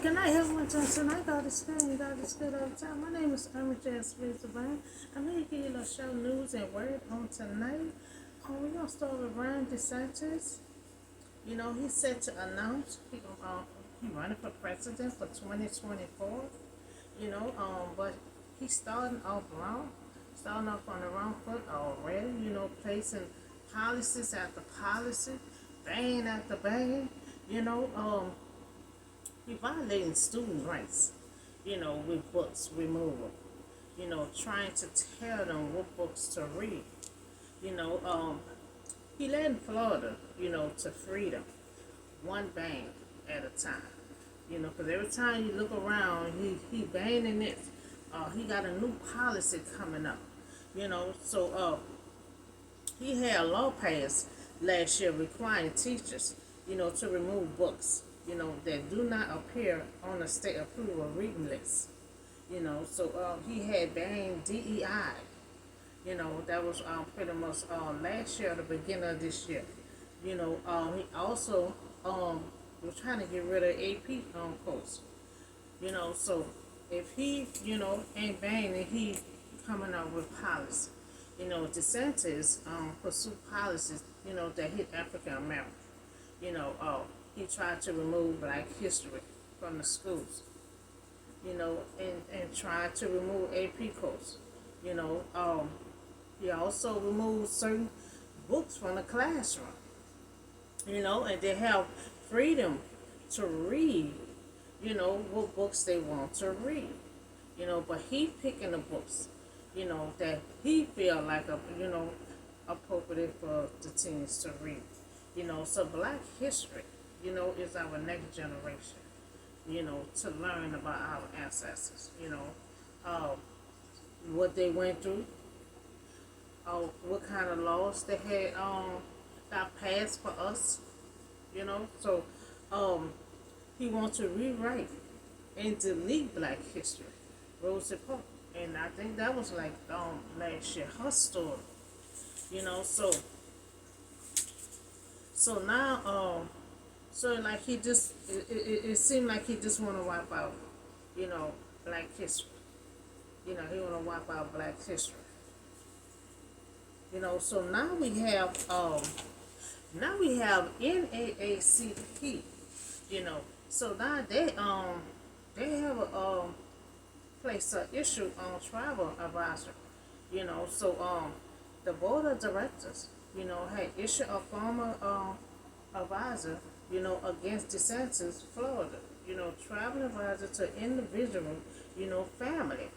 Good night, everyone. Tonight, God is good and God is good all the time. My name is Irma Jazz Band. I'm here to give you a show news and word on tonight. We're going to start with Ron DeSantis. You know, he's set to announce he running for president for 2024. But he's starting off on the wrong foot already. Placing policies after policy, bang after bang. You know, he violating student rights. With books removal. Trying to tell them what books to read. You know, um, he led Florida, to freedom, one bang at a time. Because every time you look around, he banning it. He got a new policy coming up. He had a law passed last year requiring teachers, to remove books, that do not appear on the state approval reading list. He had banned DEI. That was pretty much last year, the beginning of this year. He also was trying to get rid of AP course. So if he, ain't banning, he coming up with policy. DeSantis pursue policies, that hit African Americans. He tried to remove Black history from the schools. And tried to remove AP course. He also removed certain books from the classroom. And they have freedom to read, what books they want to read. But he picking the books, that he feel like appropriate for the teens to read. So Black history, is our next generation, to learn about our ancestors, what they went through, what kind of laws they had got passed for us, So he wants to rewrite and delete Black history, Rosa Parks. And I think that was like last year, her story, so now so like he just it seemed like he just want to wipe out, Black history. He want to wipe out Black history. So now we have NAACP. So now they have a place an issue on travel advisory. The board of directors, had issued a former advisor, against DeSantis, Florida. Travel advisor to individual, family.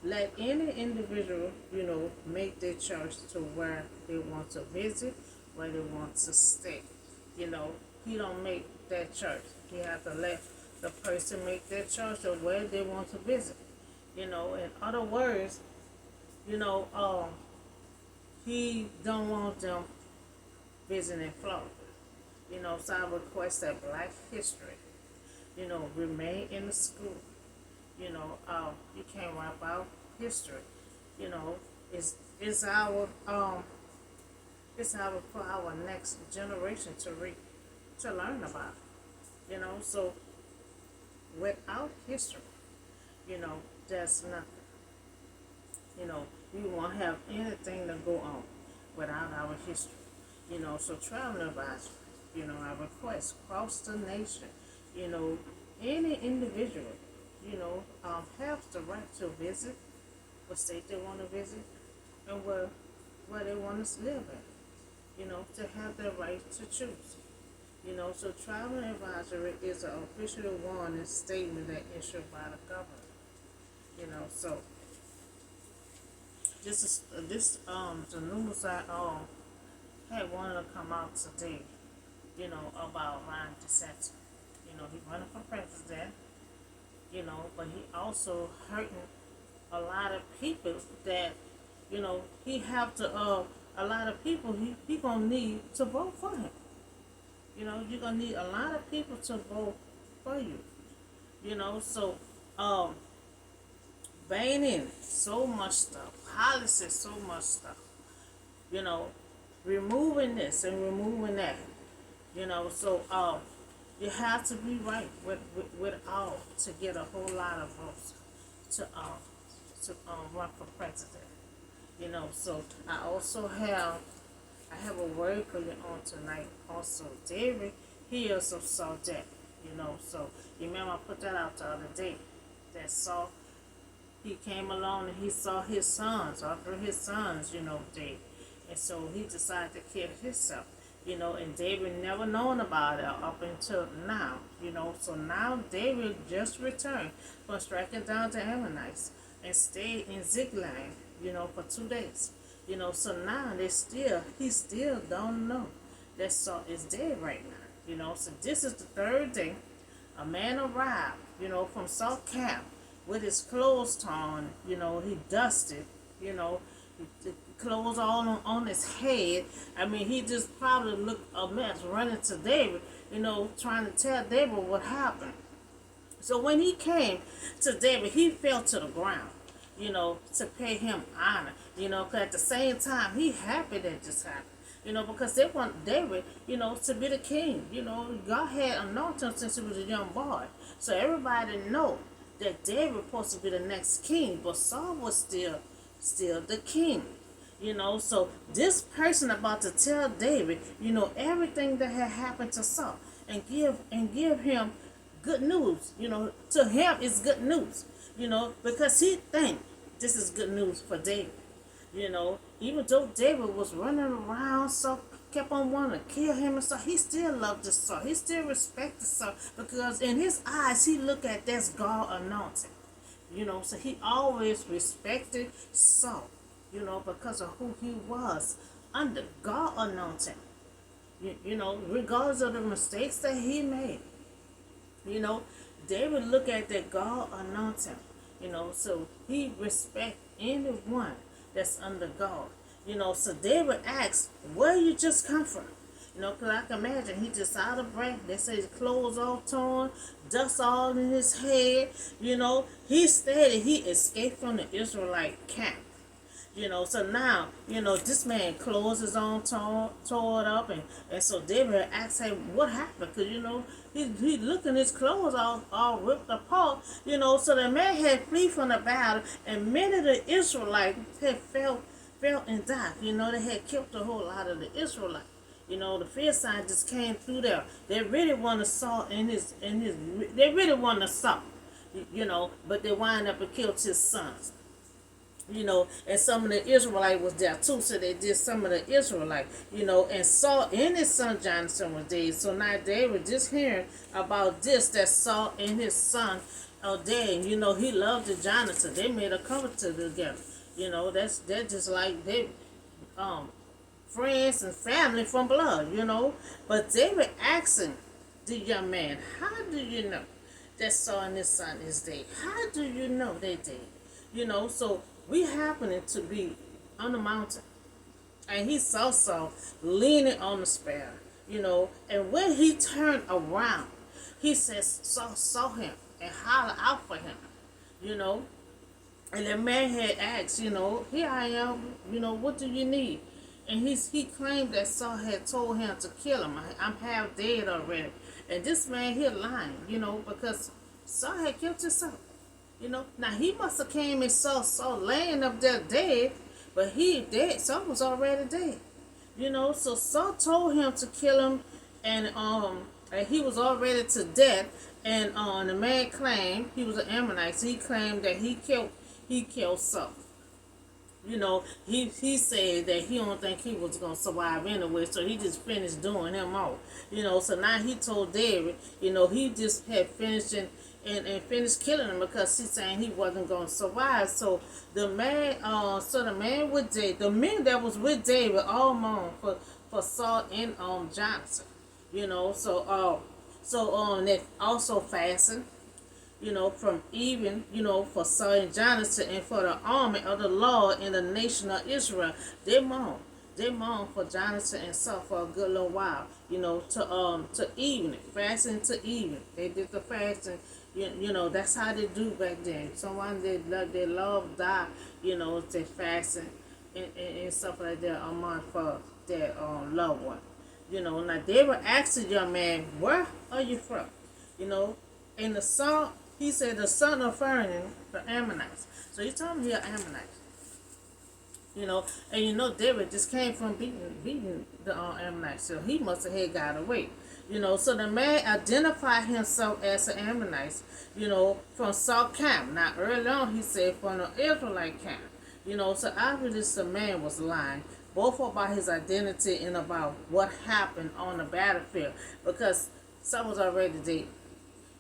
Let any individual, make their choice to where they want to visit, where they want to stay. He don't make that choice. He have to let the person make their choice of where they want to visit. In other words, he don't want them visiting Florida. So I request that Black history, remain in the school. You can't wipe out history. It's our for our next generation to learn about. So without history, there's nothing. We won't have anything to go on without our history. So traveling advisory, I request across the nation, any individual, have the right to visit what state they want to visit and where they want to live in, to have the right to choose. So travel advisory is an official warning statement that issued by the government. So the news I had wanted to come out today, about Ron DeSantis. He running for president, but he also hurting a lot of people that, he have to a lot of people he gonna need to vote for him. You're gonna need a lot of people to vote for you. So banning so much stuff, policy so much stuff, removing this and removing that. So You have to be right with all to get a whole lot of votes to run for president. So I have a word for you on tonight. Also, David hears of Saul death. So you remember I put that out the other day. That Saul, he came along and he saw his sons, after his sons, dead. And so he decided to kill himself. And David never known about it up until now. So now David just returned from striking down the Ammonites and stayed in Ziklag, for 2 days. So now he still don't know that Saul is dead right now. So this is the third day. A man arrived, from Saul camp with his clothes torn, he dusted, the clothes all on his head. I mean, he just probably looked a mess running to David, trying to tell David what happened. So when he came to David, he fell to the ground, to pay him honor, because at the same time, he happy that this happened. Because they want David, to be the king. God had anointed him since he was a young boy. So everybody know that David was supposed to be the next king, but Saul was still the king. So this person about to tell David, everything that had happened to Saul and give him good news. To him it's good news. Because he think this is good news for David. Even though David was running around, Saul kept on wanting to kill him and stuff, he still loved this Saul. He still respected Saul because in his eyes he looked at that's God anointed. So he always respected Saul, because of who he was under God anointed. Regardless of the mistakes that he made. David looked at that God anointed so he respect anyone that's under God. So David asked, where you just come from? Because I can imagine he just out of breath. They say his clothes all torn, dust all in his head. He stated he escaped from the Israelite camp. So now, this man clothes is on torn up, and so David asked him what happened, because, he looking his clothes all ripped apart, so the man had flee from the battle, and many of the Israelites had fell and died. They had killed a whole lot of the Israelites. The Philistines just came through there. They really want to Saul they really want to Saul, but they wind up and killed his sons. And some of the Israelite was there too, so they did some of the Israelite, and Saul and his son Jonathan was dead. So now David just hearing about this, that Saul and his son are dead. He loved the Jonathan. They made a covenant together. That's just like they friends and family from blood, But David asking the young man, how do you know that Saul and his son is dead? How do you know they dead? So we happened to be on the mountain, and he saw Saul leaning on the spear, and when he turned around, he says Saul saw him and hollered out for him, and the man had asked, here I am, what do you need? And he claimed that Saul had told him to kill him. I'm half dead already. And this man here lying, because Saul had killed himself. Now he must have came and saw Saul laying up there dead, but he dead. Saul was already dead. So Saul told him to kill him, and he was already to death. And the man claimed he was an Ammonite. So he claimed that he killed Saul. He said that he don't think he was gonna survive anyway, so he just finished doing him off. So now he told David, he just had finished and finished killing him because he's saying he wasn't gonna survive. So the man with David, the men that was with David all mourned for Saul and Jonathan. They also fasted, from even, for Saul and Jonathan and for the army of the Lord in the nation of Israel. They mourn. They mourn for Jonathan and Saul for a good little while, to evening, fasting to evening. They did the fasting, that's how they do back then. Someone they love die, they fasting and stuff like that among for their loved one. Now they were asking the young man, where are you from? You know, and the son, he said, the son of Pharaoh, the Ammonites. So he told him he an Ammonite. You know, and you know David just came from beating the Ammonites, so he must have had got away. You know, so the man identified himself as an Ammonite, you know, from Saul camp. Now early on he said from the Israelite camp. You know, so obviously the man was lying, both about his identity and about what happened on the battlefield, because Saul was already dead.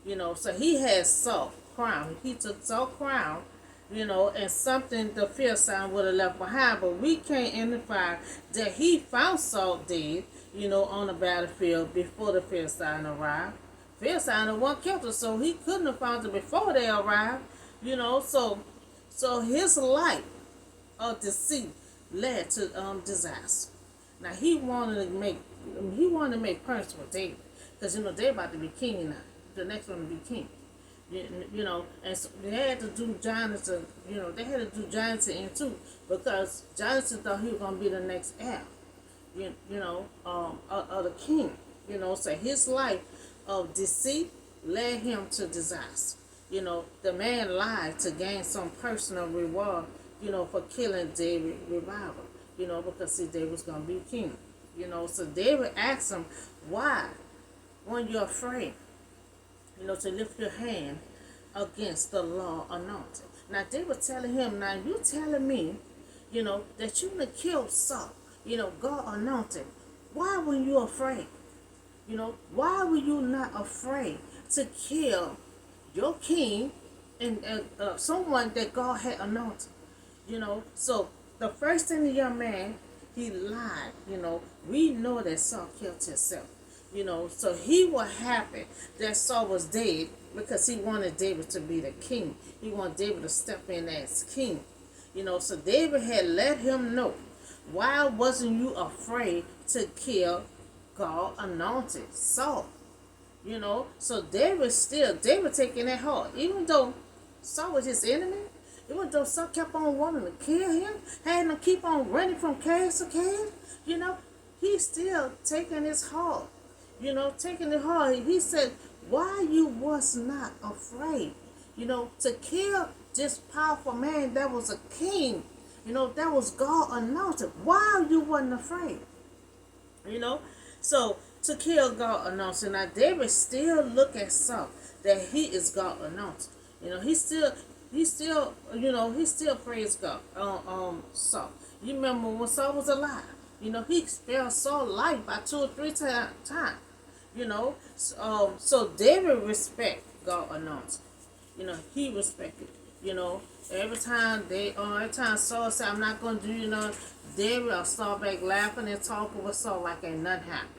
You know, so he had Saul crown. He took Saul crown, you know, and something the Philistine would have left behind. But we can't identify that he found Saul dead, you know, on the battlefield before the Philistine arrived. Philistine the one killed him, so he couldn't have found it before they arrived, you know. So his life of deceit led to disaster. Now he wanted to make punishment with David, because you know they're about to be king now. The next one to be king. You know, and so they had to do Jonathan, you know, they had to do Jonathan in too, because Jonathan thought he was going to be the next heir, you know, of the king. You know, so his life of deceit led him to disaster. You know, the man lied to gain some personal reward, you know, for killing David revival, you know, because see, David was going to be king. You know, so David asked him, why, when you're afraid, you know, to lift your hand against the law anointed. Now they were telling him, now you telling me, you know, that you done killed Saul, you know, God anointed. Why were you afraid? You know, why were you not afraid to kill your king and someone that God had anointed? You know, so the first thing the young man, he lied. You know, we know that Saul killed himself. You know, so he was happy that Saul was dead because he wanted David to be the king. He wanted David to step in as king. You know, so David had let him know, why wasn't you afraid to kill God anointed Saul? You know, so David taking that hard. Even though Saul was his enemy, even though Saul kept on wanting to kill him, had him keep on running from cave to cave, you know, he still taking his heart. You know, taking it hard. He said, why you was not afraid, you know, to kill this powerful man that was a king, you know, that was God anointed. Why you wasn't afraid? You know, so to kill God anointed. Now David still look at Saul that he is God anointed. You know, he still, you know, he still praise God Saul. You remember when Saul was alive? You know, he spared Saul's life by 2 or 3 times. You know, so David respect God anointed. You know, he respected. You know, every time Saul said, "I'm not gonna do," you know, David will start back laughing and talking with Saul like ain't nothing happened.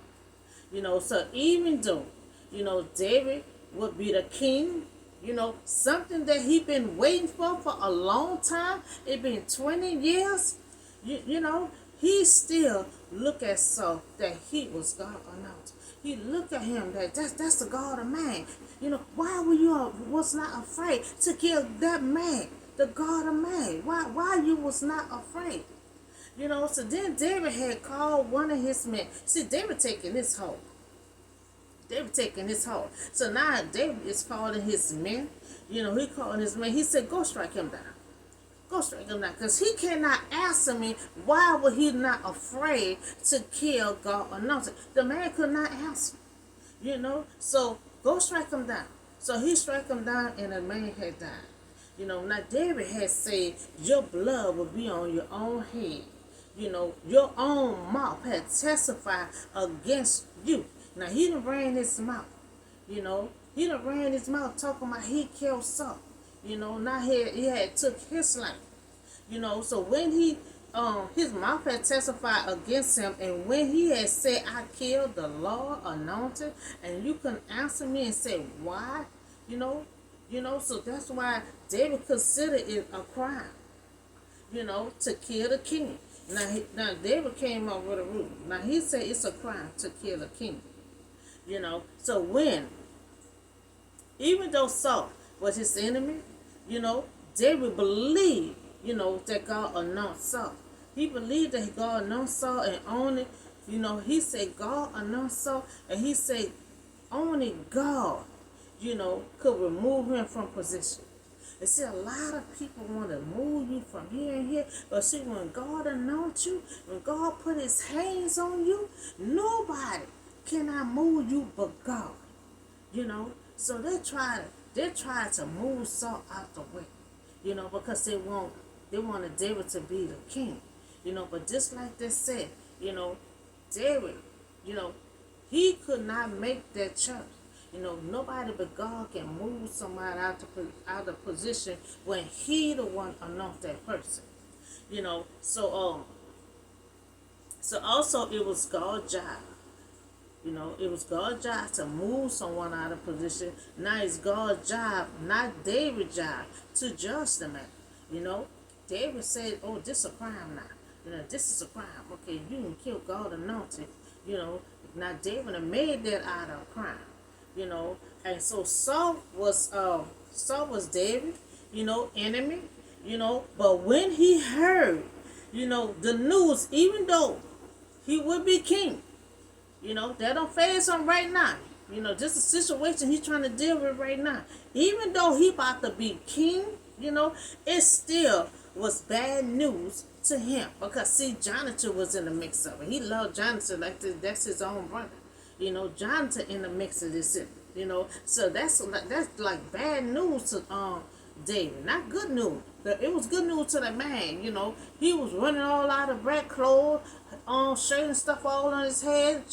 You know, so even though, you know, David would be the king, you know, something that he been waiting for a long time. It been 20 years. You know, he still look at Saul that he was God anointed. He looked at him that's the God of man. You know, why was not afraid to kill that man, the God of man? Why you was not afraid? You know, so then David had called one of his men. See, David taking his hold. David taking his hold. So now David is calling his men. You know, he calling his men. He said, go strike him down. Go strike him down. Because he cannot answer me. Why was he not afraid to kill God anointed? The man could not answer. You know, so go strike him down. So he struck him down and the man had died. You know, now David had said, your blood will be on your own head. You know, your own mouth had testified against you. Now he done ran his mouth. You know, he done ran his mouth talking about he killed Saul. You know, now he had took his life. You know, so when his mouth had testified against him, and when he had said, I killed the Lord anointed, and you can answer me and say, why? You know, so that's why David considered it a crime, you know, to kill the king. Now David came up with a rule. Now he said it's a crime to kill a king. You know, so even though Saul was his enemy, you know, David believed, you know, that God anointed Saul. He believed that God anointed Saul, and only, you know, he said God anointed Saul, and he said only God, could remove him from position. And see, a lot of people want to move you from here and here. But see, when God anoints you, when God put his hands on you, nobody cannot move you but God. So they try to move Saul out the way, because they wanted David to be the king. But just like they said, David, you know, he could not make that choice. Nobody but God can move somebody out of position when he the one anoints that person. So also it was God's job. It was God's job to move someone out of position. Now it's God's job, not David's job, to judge the man. David said, "Oh, this is a crime now. This is a crime. Okay, you can kill God anointed. Now David made that out of crime. And so Saul was David, enemy. But when he heard, the news, even though he would be king. That don't phase him right now. Just a situation he's trying to deal with right now. Even though he about to be king, it still was bad news to him. Because see, Jonathan was in the mix of it. He loved Jonathan like this. That's his own brother. Jonathan in the mix of this. So that's like bad news to David. Not good news. But it was good news to the man. He was running all out of red clothes, shirt and stuff all on his head,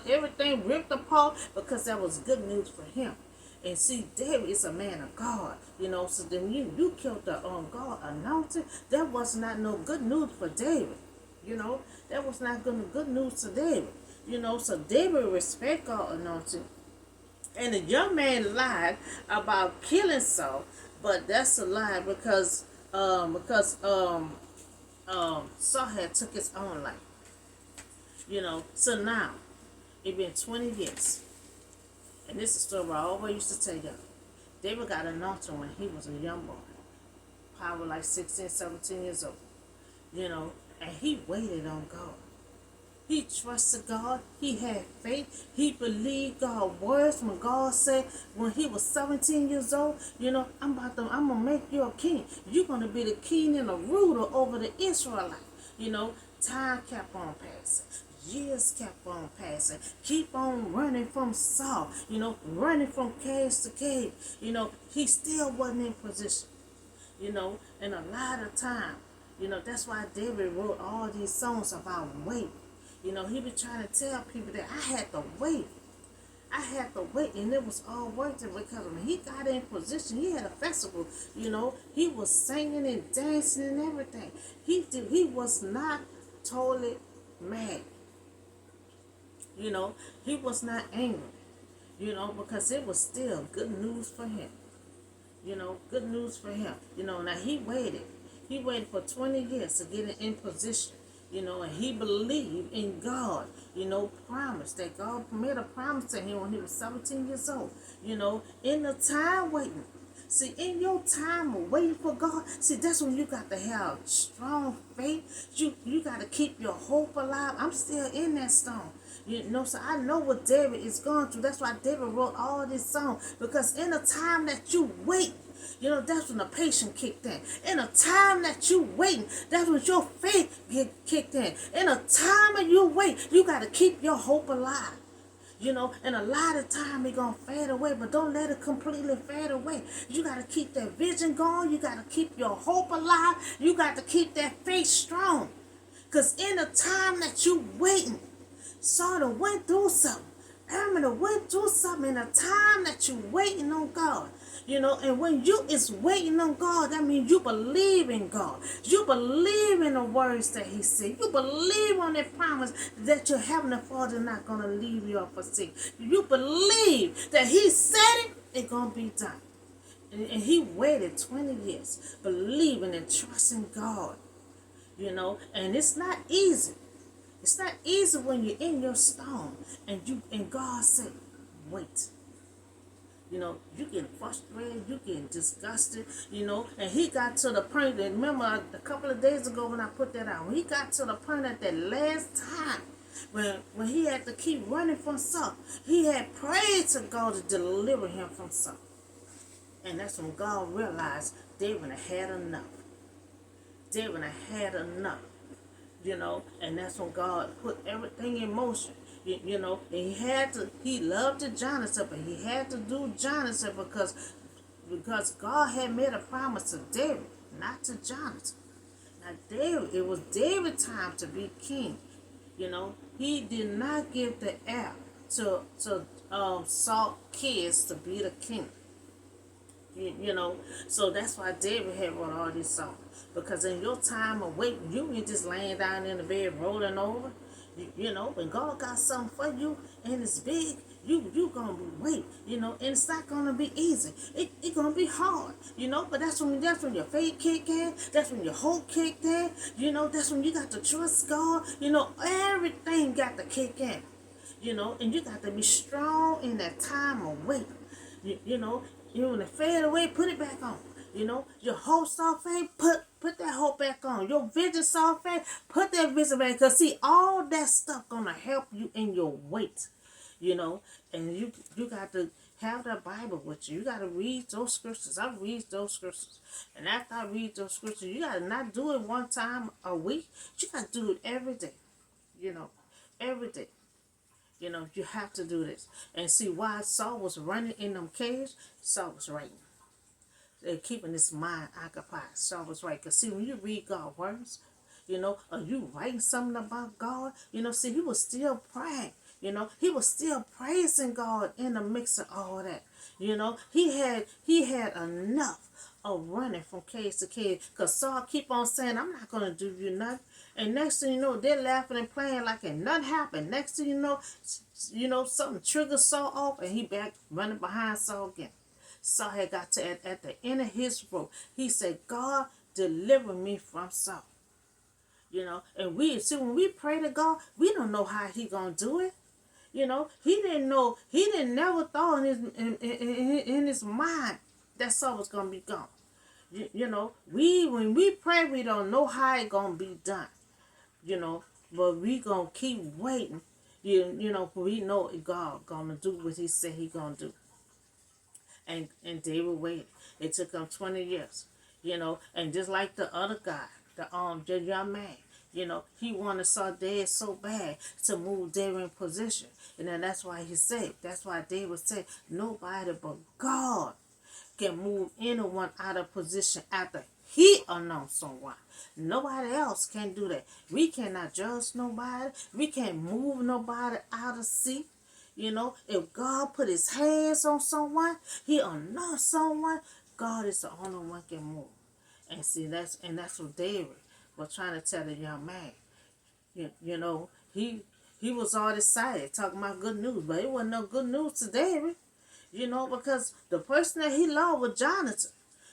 everything ripped apart, because that was good news for him. And see, David is a man of God, so then you killed the God anointed. That was not no good news for David. That was not good news to David. So David respect God anointed. And the young man lied about killing Saul, but that's a lie because Saul had took his own life. So now it been 20 years, and this is a story I always used to tell y'all. David got anointed when he was a young boy, probably like 16, 17 years old. And he waited on God. He trusted God. He had faith. He believed God's words when God said, when he was 17 years old, I'm gonna make you a king. You're gonna be the king and a ruler over the Israelites. Time kept on passing. Years kept on passing. Keep on running from Saul. Running from cave to cave. He still wasn't in position. And a lot of time, that's why David wrote all these songs about waiting. He was trying to tell people that I had to wait. I had to wait, and it was all worth it, because when he got in position, he had a festival. He was singing and dancing and everything. He was not totally mad. He was not angry. Because it was still good news for him. Good news for him. Now he waited. He waited for 20 years to get in position. And he believed in God, promise that God made a promise to him when he was 17 years old, in the time waiting. See, in your time of waiting for God, see, that's when you got to have strong faith. You got to keep your hope alive. I'm still in that storm. So I know what David is going through. That's why David wrote all this song. Because in the time that you wait, that's when the patience kicked in. In a time that you waiting, that's when your faith get kicked in. In a time that you wait, you got to keep your hope alive. And a lot of time it's going to fade away, but don't let it completely fade away. You got to keep that vision going. You got to keep your hope alive. You got to keep that faith strong. Because in the time that you waiting, Saul went through something. Aaron went through something in the time that you waiting on God. And when you is waiting on God, that means you believe in God. You believe in the words that he said. You believe on that promise that your Heavenly Father is not going to leave you or forsake. You believe that he said it's going to be done. And he waited 20 years believing and trusting God. And it's not easy. It's not easy when you're in your storm and God said, wait. You get frustrated, you get disgusted, and he got to the point that, remember a couple of days ago when I put that out, when he got to the point at that last time when he had to keep running from Saul, he had prayed to God to deliver him from Saul. And that's when God realized David had enough. David had enough, and that's when God put everything in motion. And he loved the Jonathan, but he had to do Jonathan because God had made a promise to David, not to Jonathan. Now it was David's time to be king. He did not give the heir to Saul kids to be the king. So that's why David had wrote all these songs. Because in your time of waiting, you ain't just laying down in the bed rolling over. When God got something for you and it's big, you gonna be waiting, and it's not gonna be easy. It's gonna be hard, but that's when your faith kick in, that's when your hope kicked in, that's when you got to trust God, everything got to kick in, and you got to be strong in that time of waiting. When it fade away, put it back on. Your hope saw fade, put that hope back on. Your vision saw fade, put that vision back. Because see, all that stuff gonna help you in your wait. And you got to have that Bible with you. You got to read those scriptures. I read those scriptures. And after I read those scriptures, you got to not do it one time a week. You got to do it every day. Every day. You have to do this. And see why Saul was running in them caves? Saul was writing. They're keeping his mind occupied. Saul was right. Because see, when you read God's words, or you writing something about God, see, he was still praying. He was still praising God in the mix of all that. He had enough of running from cave to cave. Because Saul keep on saying, I'm not going to do you nothing. And next thing you know, they're laughing and playing like it nothing happened. Next thing you know, something triggers Saul off and he back running behind Saul again. Saul had got to at the end of his rope. He said, God, deliver me from Saul. And when we pray to God, we don't know how he gonna do it. He didn't know. He didn't never thought in his mind that Saul was gonna be gone. When we pray, we don't know how it gonna be done. But we gonna keep waiting. We know God gonna do what he said he gonna do. And David waited. It took him 20 years. And just like the other guy, the young man, he wanted Saul dead so bad to move David in position. And then that's why David said, nobody but God can move anyone out of position after he announced someone. Nobody else can do that. We cannot judge nobody. We can't move nobody out of seat. If God put his hands on someone, he announced someone, God is the only one can move. And see, that's what David was trying to tell the young man. He was all excited talking about good news, but it wasn't no good news to David. Because the person that he loved was Jonathan.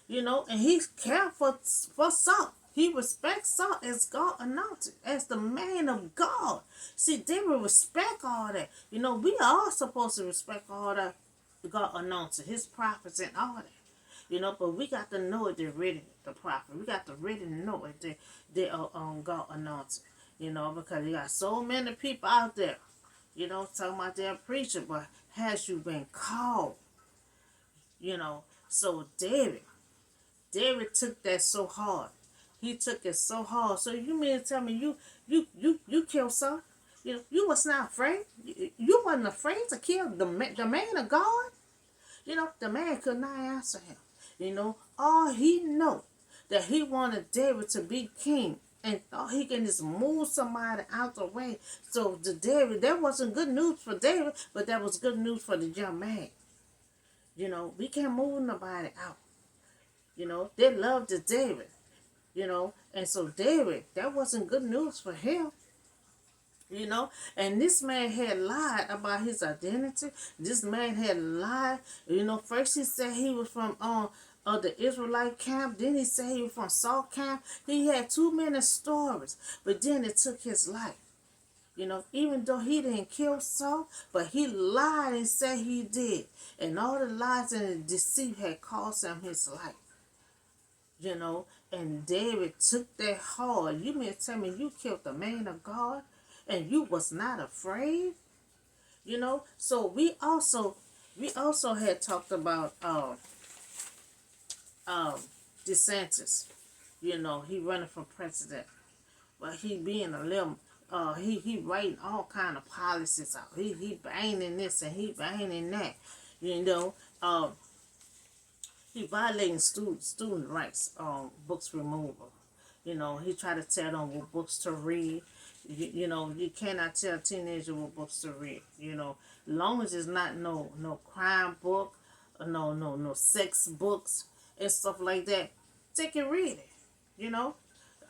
And he cared for Saul. He respects Saul as God anointed, as the man of God. See, David respect all that. We are all supposed to respect all that God anointed, his prophets and all that. But we got to know it, they're ready, the prophet. We got to really know it, they are God anointed. Because you got so many people out there, talking about their preacher, but has you been called? So David took that so hard. He took it so hard. So you mean to tell me you killed Saul? You was not afraid. You wasn't afraid to kill the man of God. The man could not answer him. All he know that he wanted David to be king and thought he can just move somebody out the way. So to David, that wasn't good news for David, but that was good news for the young man. We can't move nobody out. They loved David. And so David, that wasn't good news for him. And this man had lied about his identity. This man had lied. First he said he was from the Israelite camp. Then he said he was from Saul camp. He had too many stories. But then it took his life. Even though he didn't kill Saul, but he lied and said he did. And all the lies and the deceit had cost him his life. And David took that hard. You mean to tell me you killed the man of God? and you was not afraid. So we also had talked about um DeSantis. He running for president, but he being a little he writing all kind of policies out. He banging this and he banging that. You know, um he violating student rights, books removal. He tried to tell them what books to read. You cannot tell a teenager what books to read. Long as it's not no crime book, or no sex books and stuff like that, they can read it. You know,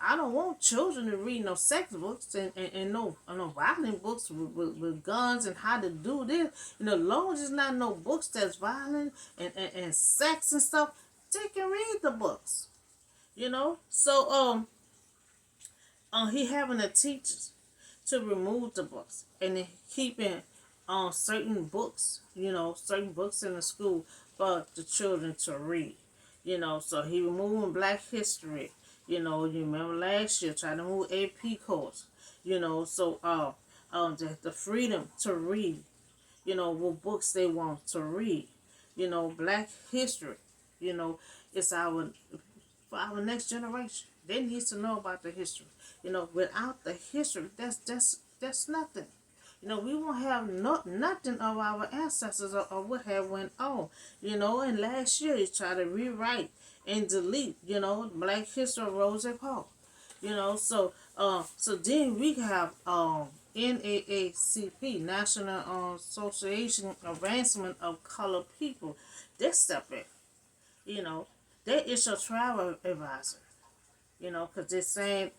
I don't want children to read no sex books and no violent books with guns and how to do this. Long as it's not no books that's violent and sex and stuff, they can read the books. So he having the teachers to remove the books and then keeping certain books in the school for the children to read. So he removing Black History. You remember last year trying to move AP course. So the freedom to read. What books they want to read. Black History. You know, it's for our next generation. They need to know about the history. Without the history, that's nothing. We won't have nothing of our ancestors or what have went on. And last year he tried to rewrite and delete, Black History of Rosa Parks. So then we have NAACP, National Association Advancement of Colored People. They step in. They issue a travel advisor. Because they're saying